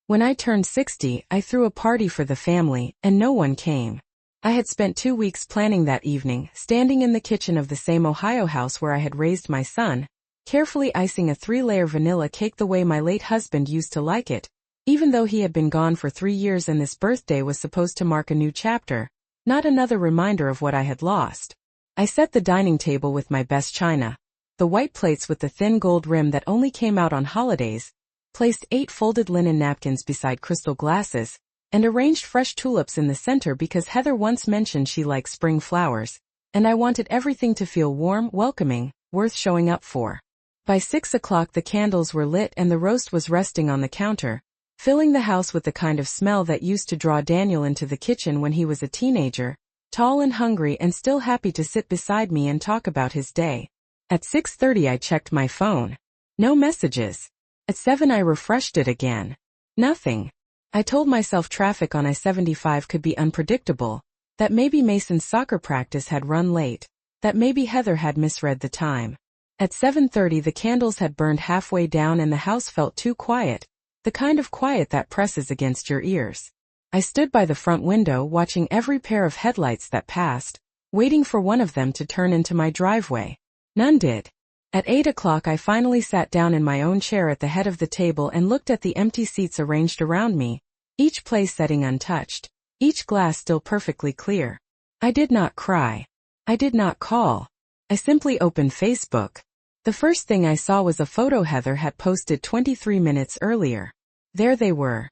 When I turned 60, I threw a party for the family, and no one came. I had spent 2 weeks planning that evening, standing in the kitchen of the same Ohio house where I had raised my son, carefully icing a 3-layer vanilla cake the way my late husband used to like it, even though he had been gone for 3 years and this birthday was supposed to mark a new chapter, not another reminder of what I had lost. I set the dining table with my best china, the white plates with the thin gold rim that only came out on holidays, placed 8 folded linen napkins beside crystal glasses, and arranged fresh tulips in the center because Heather once mentioned she liked spring flowers, and I wanted everything to feel warm, welcoming, worth showing up for. By 6 o'clock the candles were lit and the roast was resting on the counter, filling the house with the kind of smell that used to draw Daniel into the kitchen when he was a teenager, tall and hungry and still happy to sit beside me and talk about his day. At 6:30 I checked my phone. No messages. At 7 I refreshed it again. Nothing. I told myself traffic on I-75 could be unpredictable, that maybe Mason's soccer practice had run late, that maybe Heather had misread the time. At 7:30 the candles had burned halfway down and the house felt too quiet, the kind of quiet that presses against your ears. I stood by the front window watching every pair of headlights that passed, waiting for one of them to turn into my driveway. None did. At 8 o'clock I finally sat down in my own chair at the head of the table and looked at the empty seats arranged around me, each place setting untouched, each glass still perfectly clear. I did not cry. I did not call. I simply opened Facebook. The first thing I saw was a photo Heather had posted 23 minutes earlier. There they were.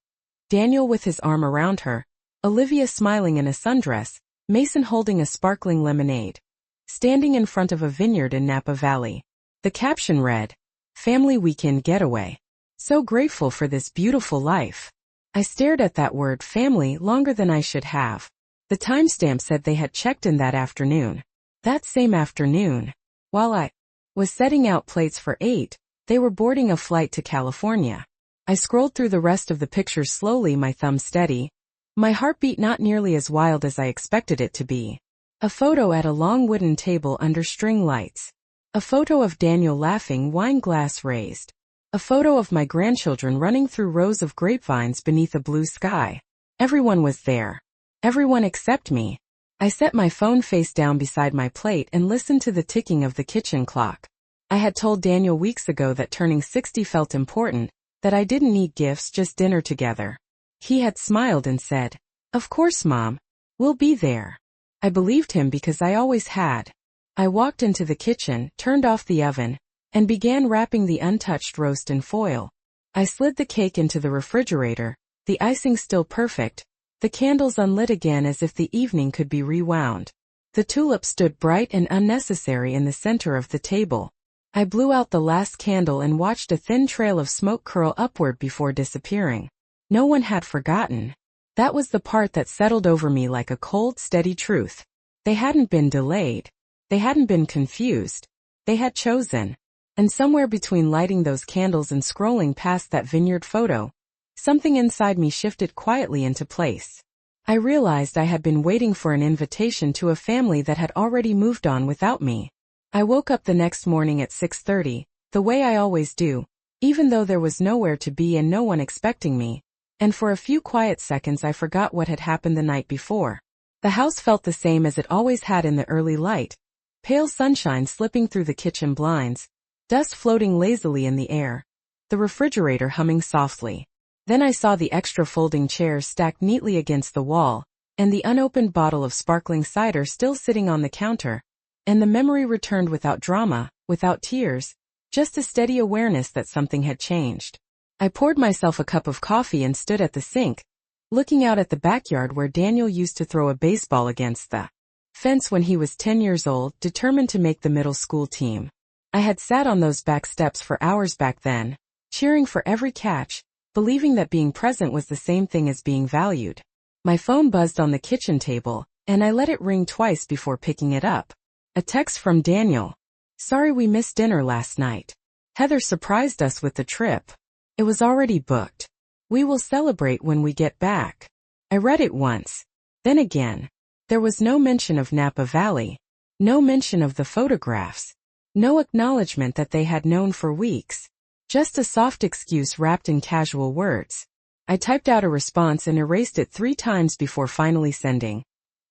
Daniel with his arm around her, Olivia smiling in a sundress, Mason holding a sparkling lemonade, standing in front of a vineyard in Napa Valley. The caption read, "Family Weekend Getaway. So grateful for this beautiful life." I stared at that word family longer than I should have. The timestamp said they had checked in that afternoon. That same afternoon, while I was setting out plates for 8, they were boarding a flight to California. I scrolled through the rest of the pictures slowly, my thumb steady, my heartbeat not nearly as wild as I expected it to be. A photo at a long wooden table under string lights. A photo of Daniel laughing, wine glass raised. A photo of my grandchildren running through rows of grapevines beneath a blue sky. Everyone was there. Everyone except me. I set my phone face down beside my plate and listened to the ticking of the kitchen clock. I had told Daniel weeks ago that turning 60 felt important, that I didn't need gifts, just dinner together. He had smiled and said, "Of course, Mom. We'll be there." I believed him because I always had. I walked into the kitchen, turned off the oven, and began wrapping the untouched roast in foil. I slid the cake into the refrigerator, the icing still perfect, the candles unlit again as if the evening could be rewound. The tulip stood bright and unnecessary in the center of the table. I blew out the last candle and watched a thin trail of smoke curl upward before disappearing. No one had forgotten. That was the part that settled over me like a cold, steady truth. They hadn't been delayed. They hadn't been confused. They had chosen. And somewhere between lighting those candles and scrolling past that vineyard photo, something inside me shifted quietly into place. I realized I had been waiting for an invitation to a family that had already moved on without me. I woke up the next morning at 6:30, the way I always do, even though there was nowhere to be and no one expecting me, and for a few quiet seconds I forgot what had happened the night before. The house felt the same as it always had in the early light, pale sunshine slipping through the kitchen blinds, dust floating lazily in the air, the refrigerator humming softly. Then I saw the extra folding chairs stacked neatly against the wall, and the unopened bottle of sparkling cider still sitting on the counter, and the memory returned without drama, without tears, just a steady awareness that something had changed. I poured myself a cup of coffee and stood at the sink, looking out at the backyard where Daniel used to throw a baseball against the fence when he was 10 years old, determined to make the middle school team. I had sat on those back steps for hours back then, cheering for every catch, believing that being present was the same thing as being valued. My phone buzzed on the kitchen table, and I let it ring twice before picking it up. A text from Daniel. "Sorry we missed dinner last night. Heather surprised us with the trip. It was already booked. We will celebrate when we get back." I read it once. Then again. There was no mention of Napa Valley. No mention of the photographs. No acknowledgement that they had known for weeks. Just a soft excuse wrapped in casual words. I typed out a response and erased it 3 times before finally sending.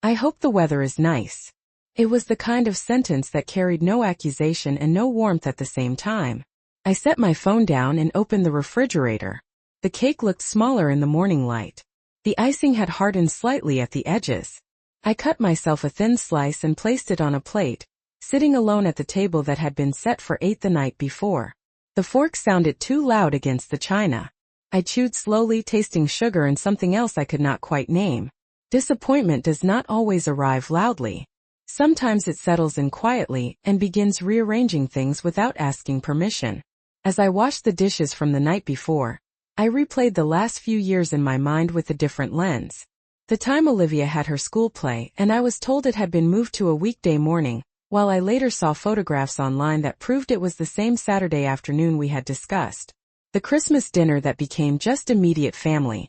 I hope the weather is nice. It was the kind of sentence that carried no accusation and no warmth at the same time. I set my phone down and opened the refrigerator. The cake looked smaller in the morning light. The icing had hardened slightly at the edges. I cut myself a thin slice and placed it on a plate, sitting alone at the table that had been set for 8 the night before. The fork sounded too loud against the china. I chewed slowly, tasting sugar and something else I could not quite name. Disappointment does not always arrive loudly. Sometimes it settles in quietly and begins rearranging things without asking permission. As I washed the dishes from the night before, I replayed the last few years in my mind with a different lens. The time Olivia had her school play and I was told it had been moved to a weekday morning, while I later saw photographs online that proved it was the same Saturday afternoon we had discussed. The Christmas dinner that became just immediate family,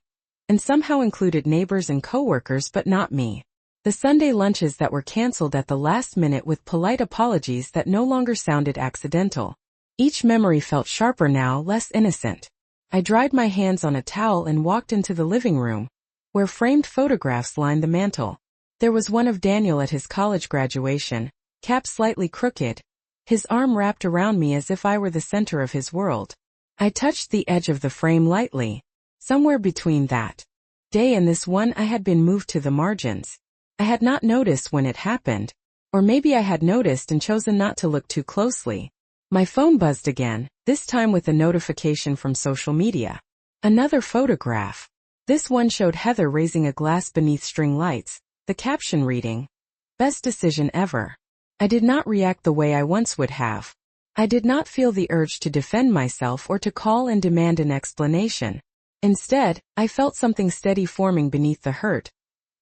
and somehow included neighbors and coworkers but not me. The Sunday lunches that were canceled at the last minute with polite apologies that no longer sounded accidental. Each memory felt sharper now, less innocent. I dried my hands on a towel and walked into the living room, where framed photographs lined the mantel. There was one of Daniel at his college graduation, cap slightly crooked, his arm wrapped around me as if I were the center of his world. I touched the edge of the frame lightly. Somewhere between that day and this one I had been moved to the margins. I had not noticed when it happened, or maybe I had noticed and chosen not to look too closely. My phone buzzed again, this time with a notification from social media. Another photograph. This one showed Heather raising a glass beneath string lights, the caption reading, "Best decision ever." I did not react the way I once would have. I did not feel the urge to defend myself or to call and demand an explanation. Instead, I felt something steady forming beneath the hurt.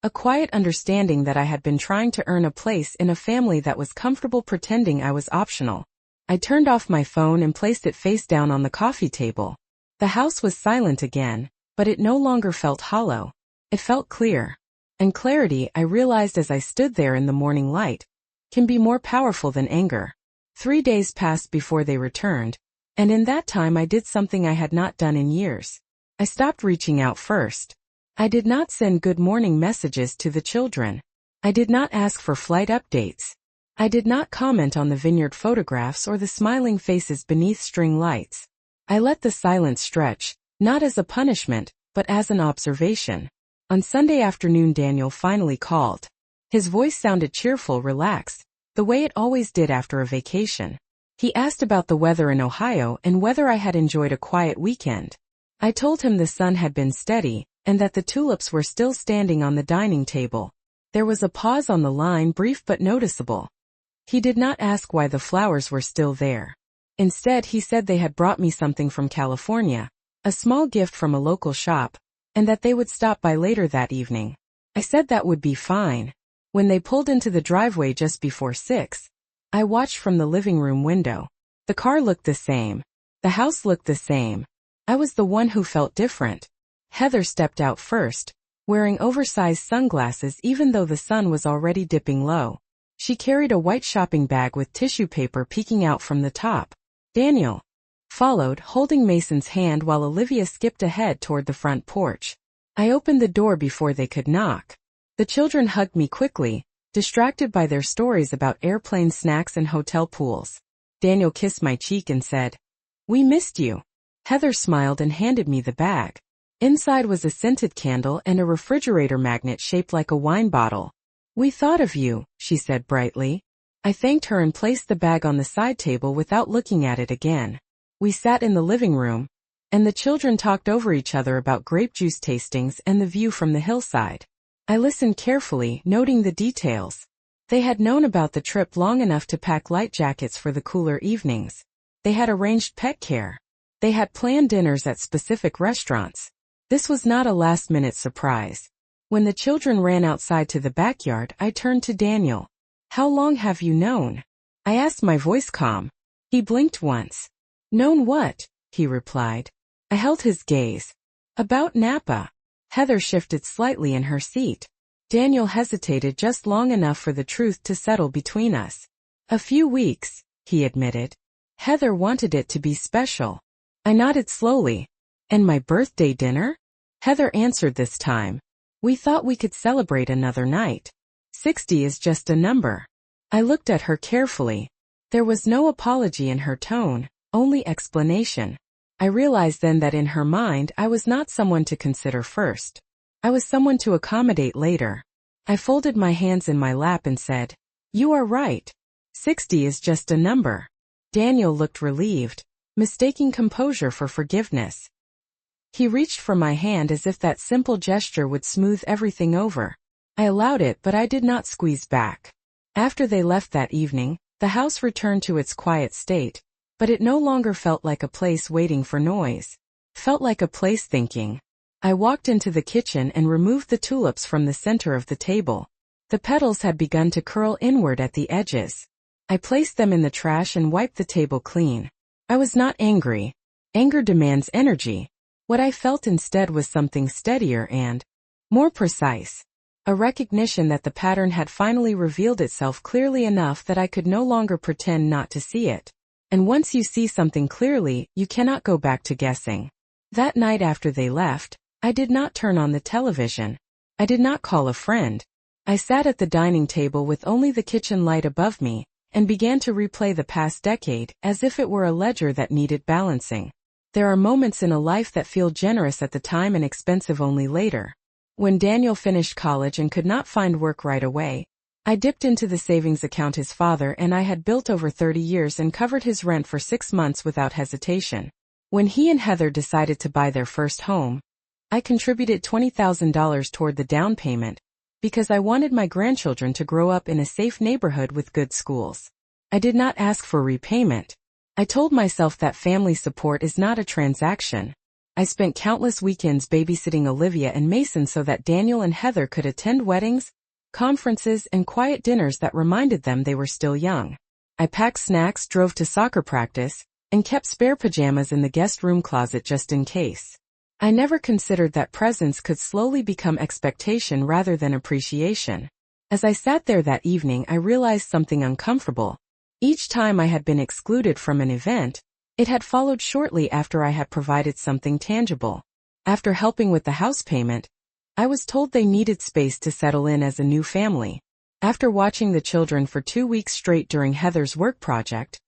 A quiet understanding that I had been trying to earn a place in a family that was comfortable pretending I was optional. I turned off my phone and placed it face down on the coffee table. The house was silent again, but it no longer felt hollow. It felt clear. And clarity, I realized as I stood there in the morning light, can be more powerful than anger. 3 days passed before they returned, and in that time I did something I had not done in years. I stopped reaching out first. I did not send good morning messages to the children. I did not ask for flight updates. I did not comment on the vineyard photographs or the smiling faces beneath string lights. I let the silence stretch, not as a punishment, but as an observation. On Sunday afternoon Daniel finally called. His voice sounded cheerful, relaxed, the way it always did after a vacation. He asked about the weather in Ohio and whether I had enjoyed a quiet weekend. I told him the sun had been steady, and that the tulips were still standing on the dining table. There was a pause on the line, brief but noticeable. He did not ask why the flowers were still there. Instead, he said they had brought me something from California, a small gift from a local shop, and that they would stop by later that evening. I said that would be fine. When they pulled into the driveway just before 6, I watched from the living room window. The car looked the same. The house looked the same. I was the one who felt different. Heather stepped out first, wearing oversized sunglasses even though the sun was already dipping low. She carried a white shopping bag with tissue paper peeking out from the top. Daniel followed, holding Mason's hand while Olivia skipped ahead toward the front porch. I opened the door before they could knock. The children hugged me quickly, distracted by their stories about airplane snacks and hotel pools. Daniel kissed my cheek and said, "We missed you." Heather smiled and handed me the bag. Inside was a scented candle and a refrigerator magnet shaped like a wine bottle. "We thought of you," she said brightly. I thanked her and placed the bag on the side table without looking at it again. We sat in the living room, and the children talked over each other about grape juice tastings and the view from the hillside. I listened carefully, noting the details. They had known about the trip long enough to pack light jackets for the cooler evenings. They had arranged pet care. They had planned dinners at specific restaurants. This was not a last-minute surprise. When the children ran outside to the backyard, I turned to Daniel. "How long have you known?" I asked, my voice calm. He blinked once. "Known what?" he replied. I held his gaze. "About Napa." Heather shifted slightly in her seat. Daniel hesitated just long enough for the truth to settle between us. "A few weeks," he admitted. "Heather wanted it to be special." I nodded slowly. "And my birthday dinner?" Heather answered this time. We thought we could celebrate another night. 60 is just a number. I looked at her carefully. There was no apology in her tone, only explanation. I realized then that in her mind I was not someone to consider first. I was someone to accommodate later. I folded my hands in my lap and said, "You are right. 60 is just a number." Daniel looked relieved, mistaking composure for forgiveness. He reached for my hand as if that simple gesture would smooth everything over. I allowed it, but I did not squeeze back. After they left that evening, the house returned to its quiet state, but it no longer felt like a place waiting for noise. Felt like a place thinking. I walked into the kitchen and removed the tulips from the center of the table. The petals had begun to curl inward at the edges. I placed them in the trash and wiped the table clean. I was not angry. Anger demands energy. What I felt instead was something steadier and more precise. A recognition that the pattern had finally revealed itself clearly enough that I could no longer pretend not to see it. And once you see something clearly, you cannot go back to guessing. That night after they left, I did not turn on the television. I did not call a friend. I sat at the dining table with only the kitchen light above me, and began to replay the past decade as if it were a ledger that needed balancing. There are moments in a life that feel generous at the time and expensive only later. When Daniel finished college and could not find work right away, I dipped into the savings account his father and I had built over 30 years and covered his rent for 6 months without hesitation. When he and Heather decided to buy their first home, I contributed $20,000 toward the down payment, because I wanted my grandchildren to grow up in a safe neighborhood with good schools. I did not ask for repayment. I told myself that family support is not a transaction. I spent countless weekends babysitting Olivia and Mason so that Daniel and Heather could attend weddings, conferences, and quiet dinners that reminded them they were still young. I packed snacks, drove to soccer practice, and kept spare pajamas in the guest room closet just in case. I never considered that presence could slowly become expectation rather than appreciation. As I sat there that evening, I realized something uncomfortable. Each time I had been excluded from an event, it had followed shortly after I had provided something tangible. After helping with the house payment, I was told they needed space to settle in as a new family. After watching the children for 2 weeks straight during Heather's work project,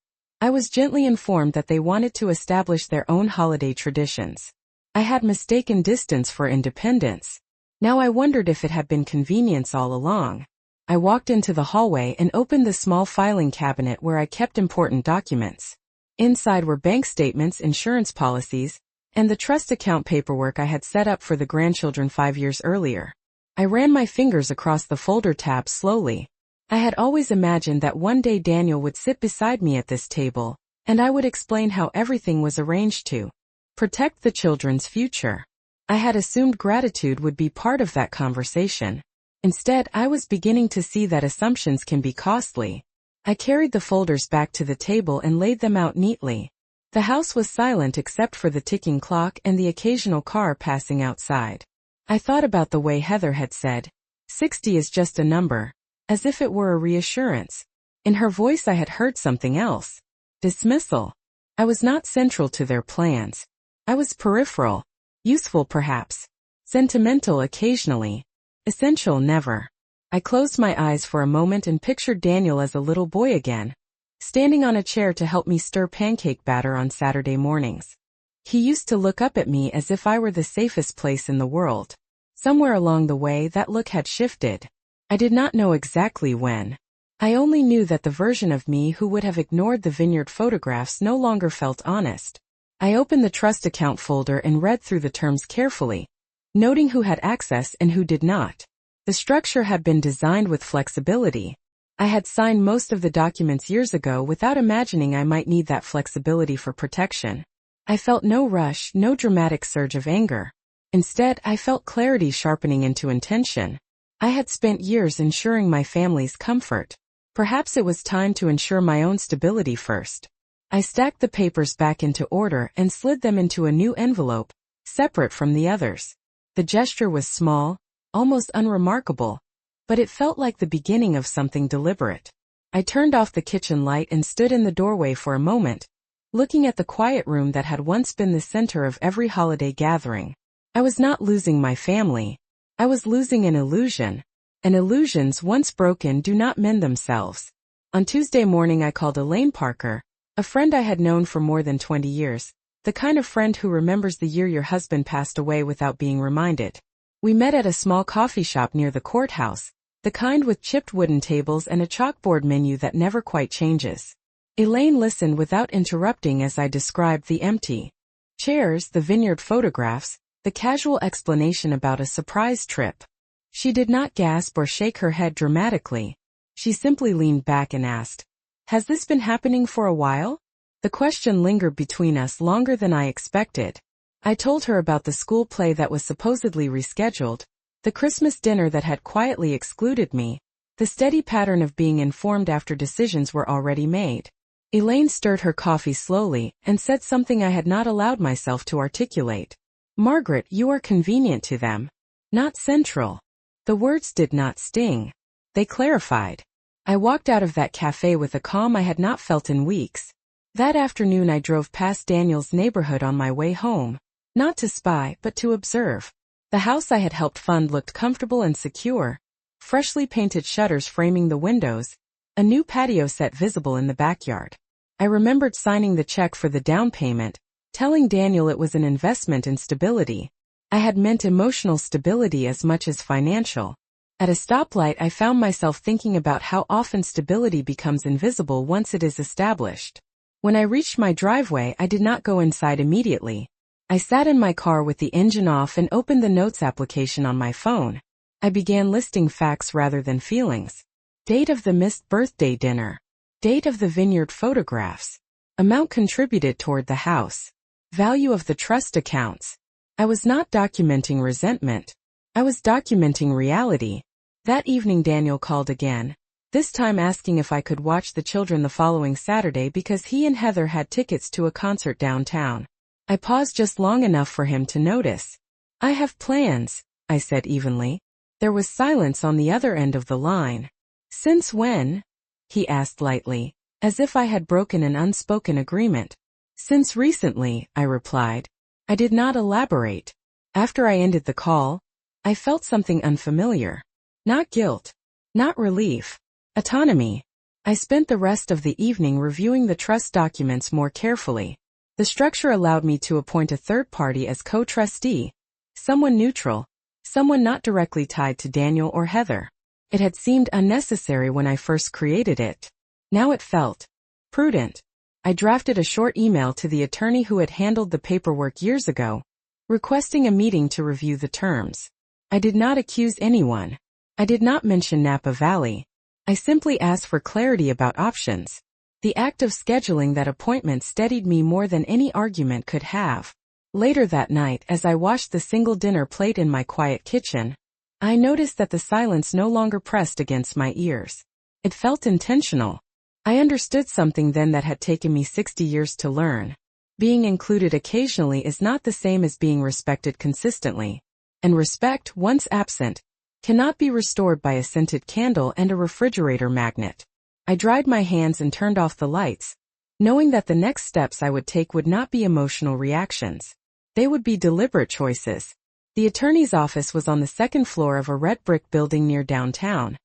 I was gently informed that they wanted to establish their own holiday traditions. I had mistaken distance for independence. Now I wondered if it had been convenience all along. I walked into the hallway and opened the small filing cabinet where I kept important documents. Inside were bank statements, insurance policies, and the trust account paperwork I had set up for the grandchildren 5 years earlier. I ran my fingers across the folder tabs slowly. I had always imagined that one day Daniel would sit beside me at this table, and I would explain how everything was arranged to protect the children's future. I had assumed gratitude would be part of that conversation. Instead, I was beginning to see that assumptions can be costly. I carried the folders back to the table and laid them out neatly. The house was silent except for the ticking clock and the occasional car passing outside. I thought about the way Heather had said, 60 is just a number, as if it were a reassurance. In her voice I had heard something else. Dismissal. I was not central to their plans. I was peripheral. Useful perhaps. Sentimental occasionally. Essential never. I closed my eyes for a moment and pictured Daniel as a little boy again, standing on a chair to help me stir pancake batter on Saturday mornings. He used to look up at me as if I were the safest place in the world. Somewhere along the way that look had shifted. I did not know exactly when. I only knew that the version of me who would have ignored the vineyard photographs no longer felt honest. I opened the trust account folder and read through the terms carefully, noting who had access and who did not. The structure had been designed with flexibility. I had signed most of the documents years ago without imagining I might need that flexibility for protection. I felt no rush, no dramatic surge of anger. Instead, I felt clarity sharpening into intention. I had spent years ensuring my family's comfort. Perhaps it was time to ensure my own stability first. I stacked the papers back into order and slid them into a new envelope, separate from the others. The gesture was small, almost unremarkable, but it felt like the beginning of something deliberate. I turned off the kitchen light and stood in the doorway for a moment, looking at the quiet room that had once been the center of every holiday gathering. I was not losing my family. I was losing an illusion. And illusions once broken do not mend themselves. On Tuesday morning I called Elaine Parker, a friend I had known for more than 20 years, the kind of friend who remembers the year your husband passed away without being reminded. We met at a small coffee shop near the courthouse, the kind with chipped wooden tables and a chalkboard menu that never quite changes. Elaine listened without interrupting as I described the empty chairs, the vineyard photographs, the casual explanation about a surprise trip. She did not gasp or shake her head dramatically. She simply leaned back and asked, "Has this been happening for a while?" The question lingered between us longer than I expected. I told her about the school play that was supposedly rescheduled, the Christmas dinner that had quietly excluded me, the steady pattern of being informed after decisions were already made. Elaine stirred her coffee slowly and said something I had not allowed myself to articulate. "Margaret, you are convenient to them. Not central." The words did not sting. They clarified. I walked out of that cafe with a calm I had not felt in weeks. That afternoon I drove past Daniel's neighborhood on my way home. Not to spy, but to observe. The house I had helped fund looked comfortable and secure. Freshly painted shutters framing the windows. A new patio set visible in the backyard. I remembered signing the check for the down payment, telling Daniel it was an investment in stability. I had meant emotional stability as much as financial. At a stoplight I found myself thinking about how often stability becomes invisible once it is established. When I reached my driveway I did not go inside immediately. I sat in my car with the engine off and opened the notes application on my phone. I began listing facts rather than feelings. Date of the missed birthday dinner. Date of the vineyard photographs. Amount contributed toward the house. Value of the trust accounts. I was not documenting resentment. I was documenting reality. That evening Daniel called again, this time asking if I could watch the children the following Saturday because he and Heather had tickets to a concert downtown. I paused just long enough for him to notice. "I have plans," I said evenly. There was silence on the other end of the line. "Since when?" he asked lightly, as if I had broken an unspoken agreement. "Since recently," I replied. I did not elaborate. After I ended the call, I felt something unfamiliar. Not guilt. Not relief. Autonomy. I spent the rest of the evening reviewing the trust documents more carefully. The structure allowed me to appoint a third party as co-trustee, someone neutral, someone not directly tied to Daniel or Heather. It had seemed unnecessary when I first created it. Now it felt prudent. I drafted a short email to the attorney who had handled the paperwork years ago, requesting a meeting to review the terms. I did not accuse anyone. I did not mention Napa Valley. I simply asked for clarity about options. The act of scheduling that appointment steadied me more than any argument could have. Later that night, as I washed the single dinner plate in my quiet kitchen, I noticed that the silence no longer pressed against my ears. It felt intentional. I understood something then that had taken me 60 years to learn. Being included occasionally is not the same as being respected consistently. And respect, once absent, cannot be restored by a scented candle and a refrigerator magnet. I dried my hands and turned off the lights, knowing that the next steps I would take would not be emotional reactions. They would be deliberate choices. The attorney's office was on the second floor of a red brick building near downtown.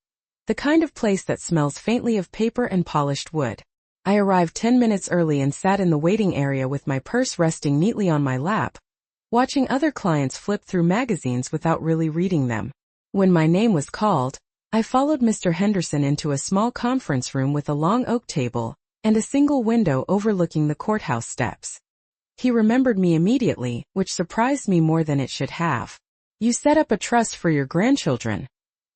The kind of place that smells faintly of paper and polished wood. I arrived 10 minutes early and sat in the waiting area with my purse resting neatly on my lap, watching other clients flip through magazines without really reading them. When my name was called, I followed Mr. Henderson into a small conference room with a long oak table and a single window overlooking the courthouse steps. He remembered me immediately, which surprised me more than it should have. "You set up a trust for your grandchildren,"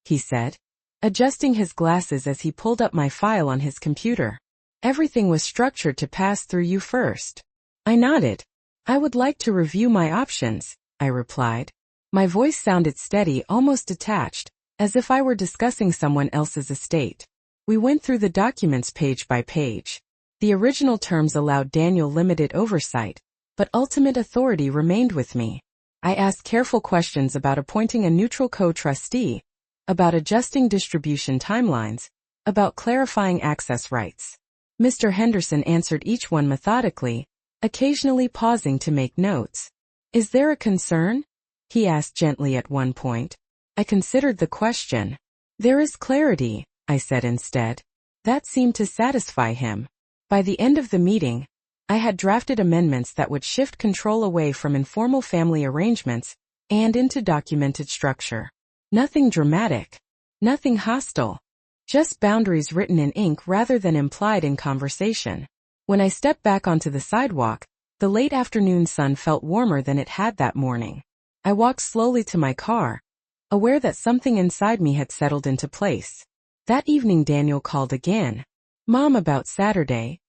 he said, adjusting his glasses as he pulled up my file on his computer. "Everything was structured to pass through you first." I nodded. "I would like to review my options," I replied. My voice sounded steady, almost detached, as if I were discussing someone else's estate. We went through the documents page by page. The original terms allowed Daniel limited oversight, but ultimate authority remained with me. I asked careful questions about appointing a neutral co-trustee, about adjusting distribution timelines, about clarifying access rights. Mr. Henderson answered each one methodically, occasionally pausing to make notes. "Is there a concern?" he asked gently at one point. I considered the question. There is clarity, I said instead. That seemed to satisfy him. By the end of the meeting, I had drafted amendments that would shift control away from informal family arrangements and into documented structure. Nothing dramatic. Nothing hostile. Just boundaries written in ink rather than implied in conversation. When I stepped back onto the sidewalk, the late afternoon sun felt warmer than it had that morning. I walked slowly to my car, aware that something inside me had settled into place. That evening Daniel called again. "Mom, about Saturday,"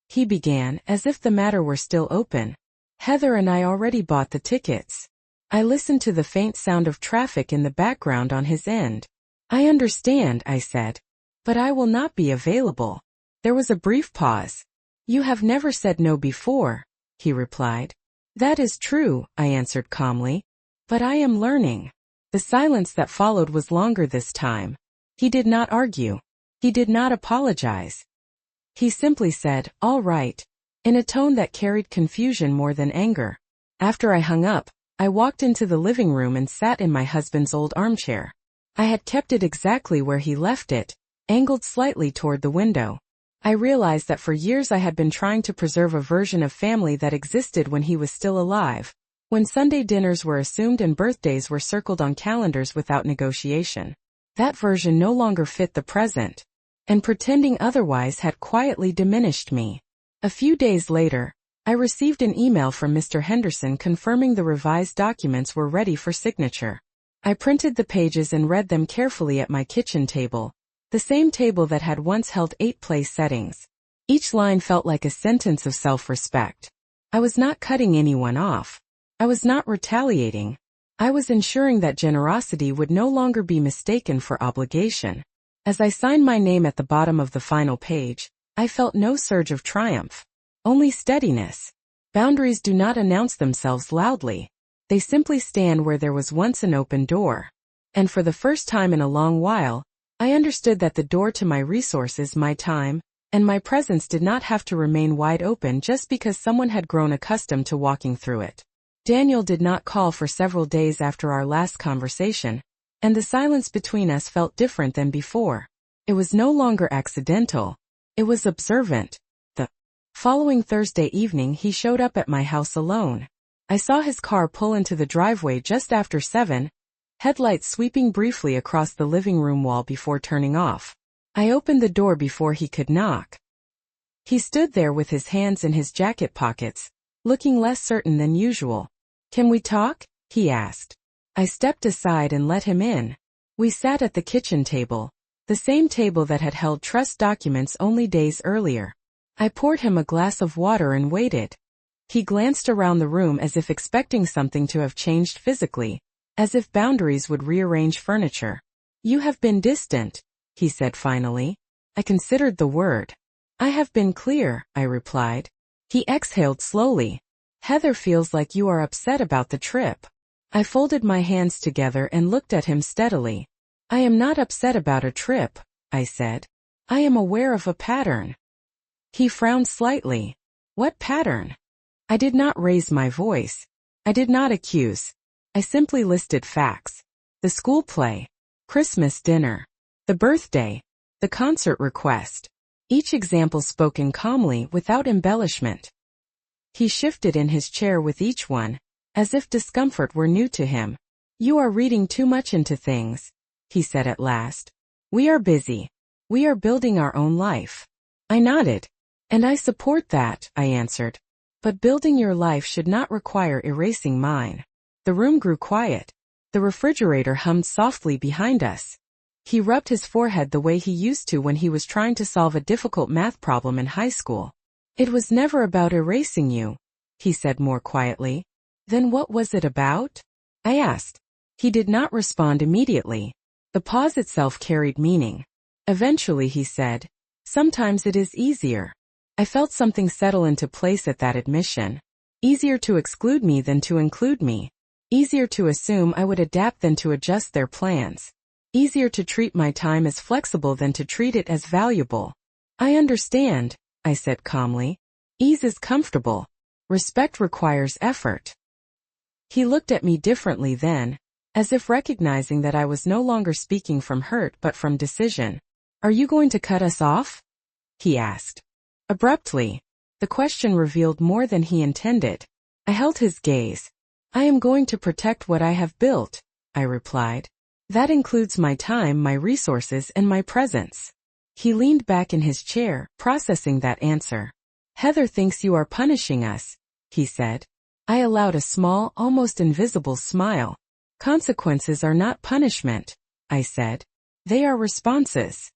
he began, as if the matter were still open. "Heather and I already bought the tickets." I listened to the faint sound of traffic in the background on his end. "I understand," I said, "but I will not be available." There was a brief pause. "You have never said no before," he replied. "That is true," I answered calmly, "but I am learning." The silence that followed was longer this time. He did not argue. He did not apologize. He simply said, "All right," in a tone that carried confusion more than anger. After I hung up, I walked into the living room and sat in my husband's old armchair. I had kept it exactly where he left it, angled slightly toward the window. I realized that for years I had been trying to preserve a version of family that existed when he was still alive, when Sunday dinners were assumed and birthdays were circled on calendars without negotiation. That version no longer fit the present, and pretending otherwise had quietly diminished me. A few days later, I received an email from Mr. Henderson confirming the revised documents were ready for signature. I printed the pages and read them carefully at my kitchen table, the same table that had once held 8 place settings. Each line felt like a sentence of self-respect. I was not cutting anyone off. I was not retaliating. I was ensuring that generosity would no longer be mistaken for obligation. As I signed my name at the bottom of the final page, I felt no surge of triumph. Only steadiness. Boundaries do not announce themselves loudly. They simply stand where there was once an open door. And for the first time in a long while, I understood that the door to my resources, my time, and my presence did not have to remain wide open just because someone had grown accustomed to walking through it. Daniel did not call for several days after our last conversation, and the silence between us felt different than before. It was no longer accidental. It was observant. The following Thursday evening he showed up at my house alone. I saw his car pull into the driveway just after 7, headlights sweeping briefly across the living room wall before turning off. I opened the door before he could knock. He stood there with his hands in his jacket pockets, looking less certain than usual. "Can we talk?" he asked. I stepped aside and let him in. We sat at the kitchen table, the same table that had held trust documents only days earlier. I poured him a glass of water and waited. He glanced around the room as if expecting something to have changed physically, as if boundaries would rearrange furniture. "You have been distant," he said finally. I considered the word. "I have been clear," I replied. He exhaled slowly. "Heather feels like you are upset about the trip." I folded my hands together and looked at him steadily. "I am not upset about a trip," I said. "I am aware of a pattern." He frowned slightly. "What pattern?" I did not raise my voice. I did not accuse. I simply listed facts. The school play, Christmas dinner, the birthday, the concert request. Each example spoken calmly without embellishment. He shifted in his chair with each one, as if discomfort were new to him. "You are reading too much into things," he said at last. "We are busy. We are building our own life." I nodded. "And I support that," I answered. "But building your life should not require erasing mine." The room grew quiet. The refrigerator hummed softly behind us. He rubbed his forehead the way he used to when he was trying to solve a difficult math problem in high school. "It was never about erasing you," he said more quietly. "Then what was it about?" I asked. He did not respond immediately. The pause itself carried meaning. Eventually he said, "Sometimes it is easier." I felt something settle into place at that admission. Easier to exclude me than to include me. Easier to assume I would adapt than to adjust their plans. Easier to treat my time as flexible than to treat it as valuable. "I understand," I said calmly. "Ease is comfortable. Respect requires effort." He looked at me differently then, as if recognizing that I was no longer speaking from hurt but from decision. "Are you going to cut us off?" he asked. Abruptly, the question revealed more than he intended. I held his gaze. "I am going to protect what I have built," I replied. "That includes my time, my resources, and my presence." He leaned back in his chair, processing that answer. "Heather thinks you are punishing us," he said. I allowed a small, almost invisible smile. "Consequences are not punishment," I said. "They are responses."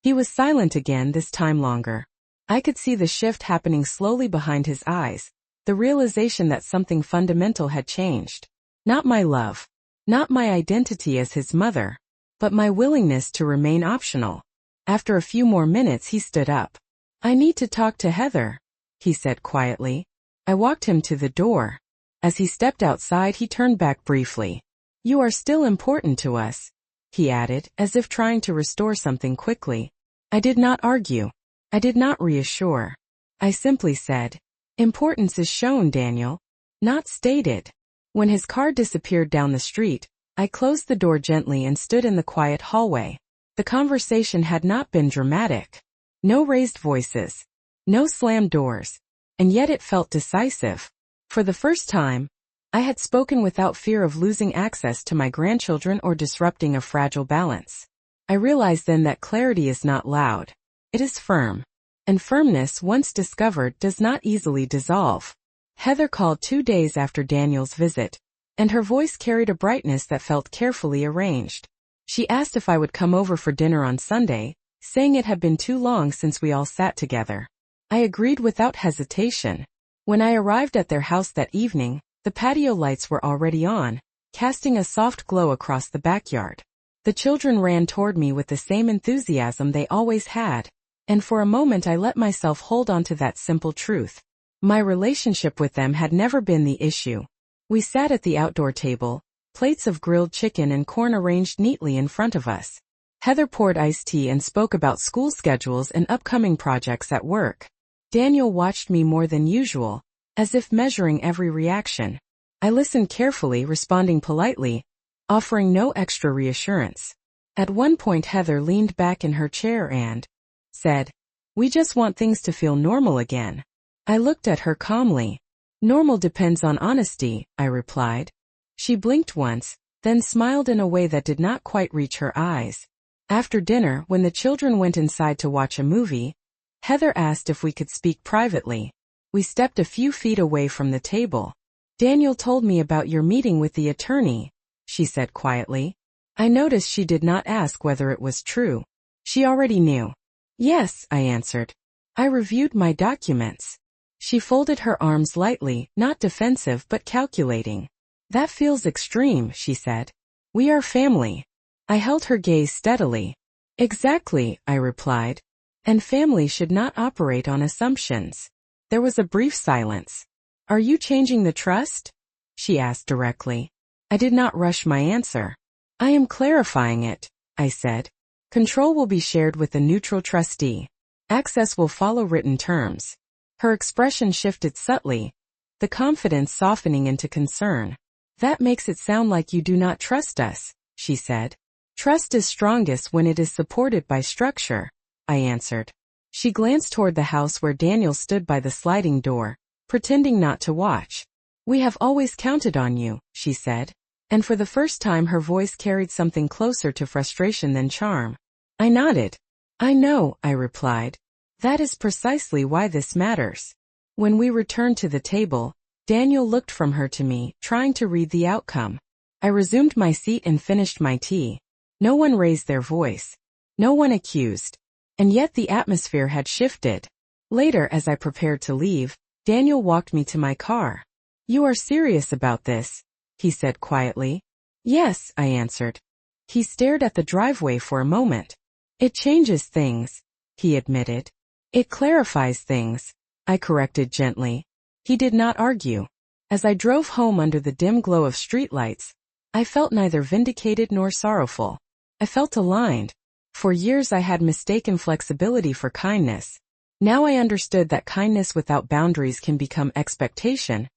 He was silent again, this time longer. I could see the shift happening slowly behind his eyes, the realization that something fundamental had changed. Not my love, not my identity as his mother, but my willingness to remain optional. After a few more minutes he stood up. "I need to talk to Heather," he said quietly. I walked him to the door. As he stepped outside he turned back briefly. "You are still important to us," he added, as if trying to restore something quickly. I did not argue. I did not reassure. I simply said, "Importance is shown, Daniel, not stated." When his car disappeared down the street, I closed the door gently and stood in the quiet hallway. The conversation had not been dramatic. No raised voices. No slammed doors. And yet it felt decisive. For the first time, I had spoken without fear of losing access to my grandchildren or disrupting a fragile balance. I realized then that clarity is not loud. It is firm. And firmness, once discovered, does not easily dissolve. Heather called 2 days after Daniel's visit, and her voice carried a brightness that felt carefully arranged. She asked if I would come over for dinner on Sunday, saying it had been too long since we all sat together. I agreed without hesitation. When I arrived at their house that evening, the patio lights were already on, casting a soft glow across the backyard. The children ran toward me with the same enthusiasm they always had, and for a moment I let myself hold on to that simple truth. My relationship with them had never been the issue. We sat at the outdoor table, plates of grilled chicken and corn arranged neatly in front of us. Heather poured iced tea and spoke about school schedules and upcoming projects at work. Daniel watched me more than usual, as if measuring every reaction. I listened carefully, responding politely, offering no extra reassurance. At one point Heather leaned back in her chair and said, "We just want things to feel normal again." I looked at her calmly. "Normal depends on honesty," I replied. She blinked once, then smiled in a way that did not quite reach her eyes. After dinner, when the children went inside to watch a movie, Heather asked if we could speak privately. We stepped a few feet away from the table. "Daniel told me about your meeting with the attorney," she said quietly. I noticed she did not ask whether it was true. She already knew. "Yes," I answered. "I reviewed my documents." She folded her arms lightly, not defensive but calculating. "That feels extreme," she said. "We are family." I held her gaze steadily. "Exactly," I replied. "And family should not operate on assumptions." There was a brief silence. "Are you changing the trust?" she asked directly. I did not rush my answer. "I am clarifying it," I said. "Control will be shared with a neutral trustee. Access will follow written terms." Her expression shifted subtly, the confidence softening into concern. "That makes it sound like you do not trust us," she said. "Trust is strongest when it is supported by structure," I answered. She glanced toward the house where Daniel stood by the sliding door, pretending not to watch. "We have always counted on you," she said, and for the first time her voice carried something closer to frustration than charm. I nodded. "I know," I replied. "That is precisely why this matters." When we returned to the table, Daniel looked from her to me, trying to read the outcome. I resumed my seat and finished my tea. No one raised their voice. No one accused. And yet the atmosphere had shifted. Later, as I prepared to leave, Daniel walked me to my car. "You are serious about this?" he said quietly. "Yes," I answered. He stared at the driveway for a moment. "It changes things," he admitted. "It clarifies things," I corrected gently. He did not argue. As I drove home under the dim glow of streetlights, I felt neither vindicated nor sorrowful. I felt aligned. For years I had mistaken flexibility for kindness. Now I understood that kindness without boundaries can become expectation,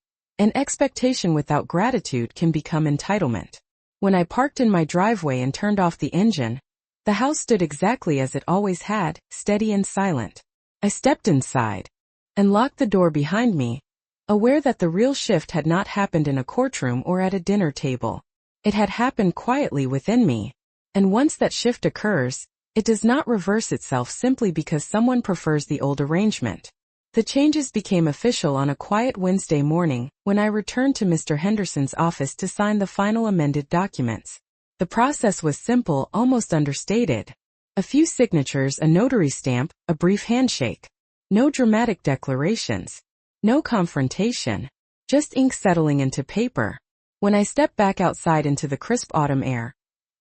An expectation without gratitude can become entitlement. When I parked in my driveway and turned off the engine, the house stood exactly as it always had, steady and silent. I stepped inside and locked the door behind me, aware that the real shift had not happened in a courtroom or at a dinner table. It had happened quietly within me. And once that shift occurs, it does not reverse itself simply because someone prefers the old arrangement. The changes became official on a quiet Wednesday morning when I returned to Mr. Henderson's office to sign the final amended documents. The process was simple, almost understated. A few signatures, a notary stamp, a brief handshake. No dramatic declarations. No confrontation. Just ink settling into paper. When I stepped back outside into the crisp autumn air,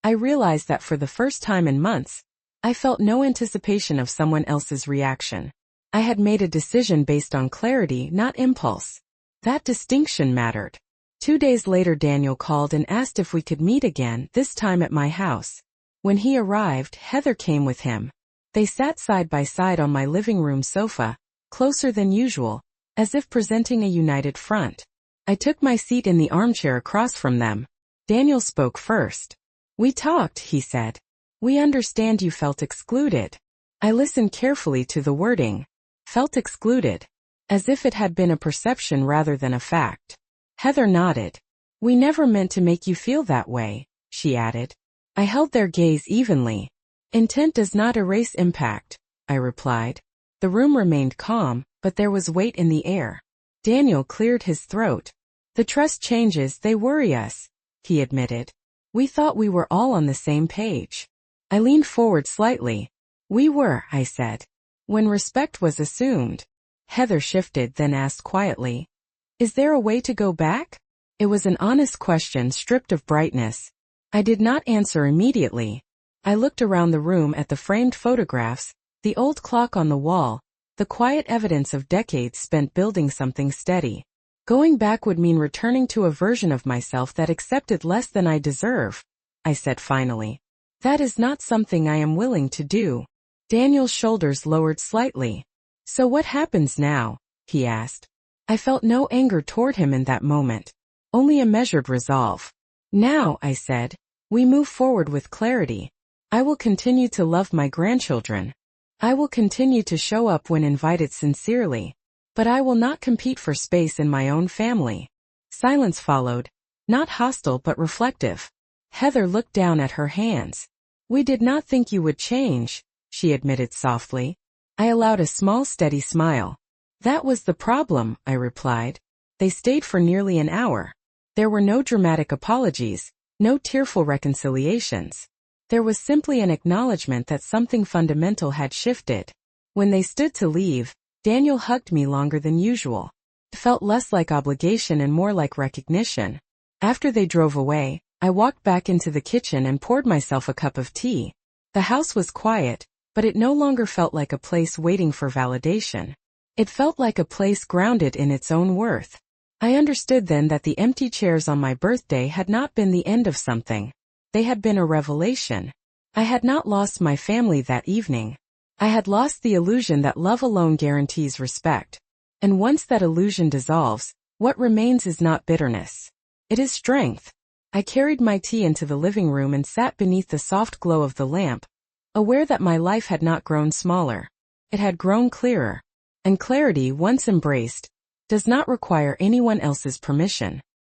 I realized that for the first time in months, I felt no anticipation of someone else's reaction. I had made a decision based on clarity, not impulse. That distinction mattered. 2 days later, Daniel called and asked if we could meet again, this time at my house. When he arrived, Heather came with him. They sat side by side on my living room sofa, closer than usual, as if presenting a united front. I took my seat in the armchair across from them. Daniel spoke first. "We talked," he said. "We understand you felt excluded." I listened carefully to the wording. Felt excluded. As if it had been a perception rather than a fact. Heather nodded. "We never meant to make you feel that way," she added. I held their gaze evenly. "Intent does not erase impact," I replied. The room remained calm, but there was weight in the air. Daniel cleared his throat. "The trust changes, they worry us," he admitted. "We thought we were all on the same page." I leaned forward slightly. "We were," I said. "When respect was assumed." Heather shifted, then asked quietly, "Is there a way to go back?" It was an honest question stripped of brightness. I did not answer immediately. I looked around the room at the framed photographs, the old clock on the wall, the quiet evidence of decades spent building something steady. Going back would mean returning to a version of myself that accepted less than I deserve, I said finally. That is not something I am willing to do. Daniel's shoulders lowered slightly. "So what happens now?" he asked. I felt no anger toward him in that moment, only a measured resolve. "Now," I said, "we move forward with clarity. I will continue to love my grandchildren. I will continue to show up when invited sincerely. But I will not compete for space in my own family." Silence followed, not hostile but reflective. Heather looked down at her hands. "We did not think you would change," she admitted softly. I allowed a small steady smile. "That was the problem," I replied. They stayed for nearly an hour. There were no dramatic apologies, no tearful reconciliations. There was simply an acknowledgement that something fundamental had shifted. When they stood to leave, Daniel hugged me longer than usual. It felt less like obligation and more like recognition. After they drove away, I walked back into the kitchen and poured myself a cup of tea. The house was quiet, but it no longer felt like a place waiting for validation. It felt like a place grounded in its own worth. I understood then that the empty chairs on my birthday had not been the end of something. They had been a revelation. I had not lost my family that evening. I had lost the illusion that love alone guarantees respect. And once that illusion dissolves, what remains is not bitterness. It is strength. I carried my tea into the living room and sat beneath the soft glow of the lamp, aware that my life had not grown smaller. It had grown clearer. And clarity, once embraced, does not require anyone else's permission.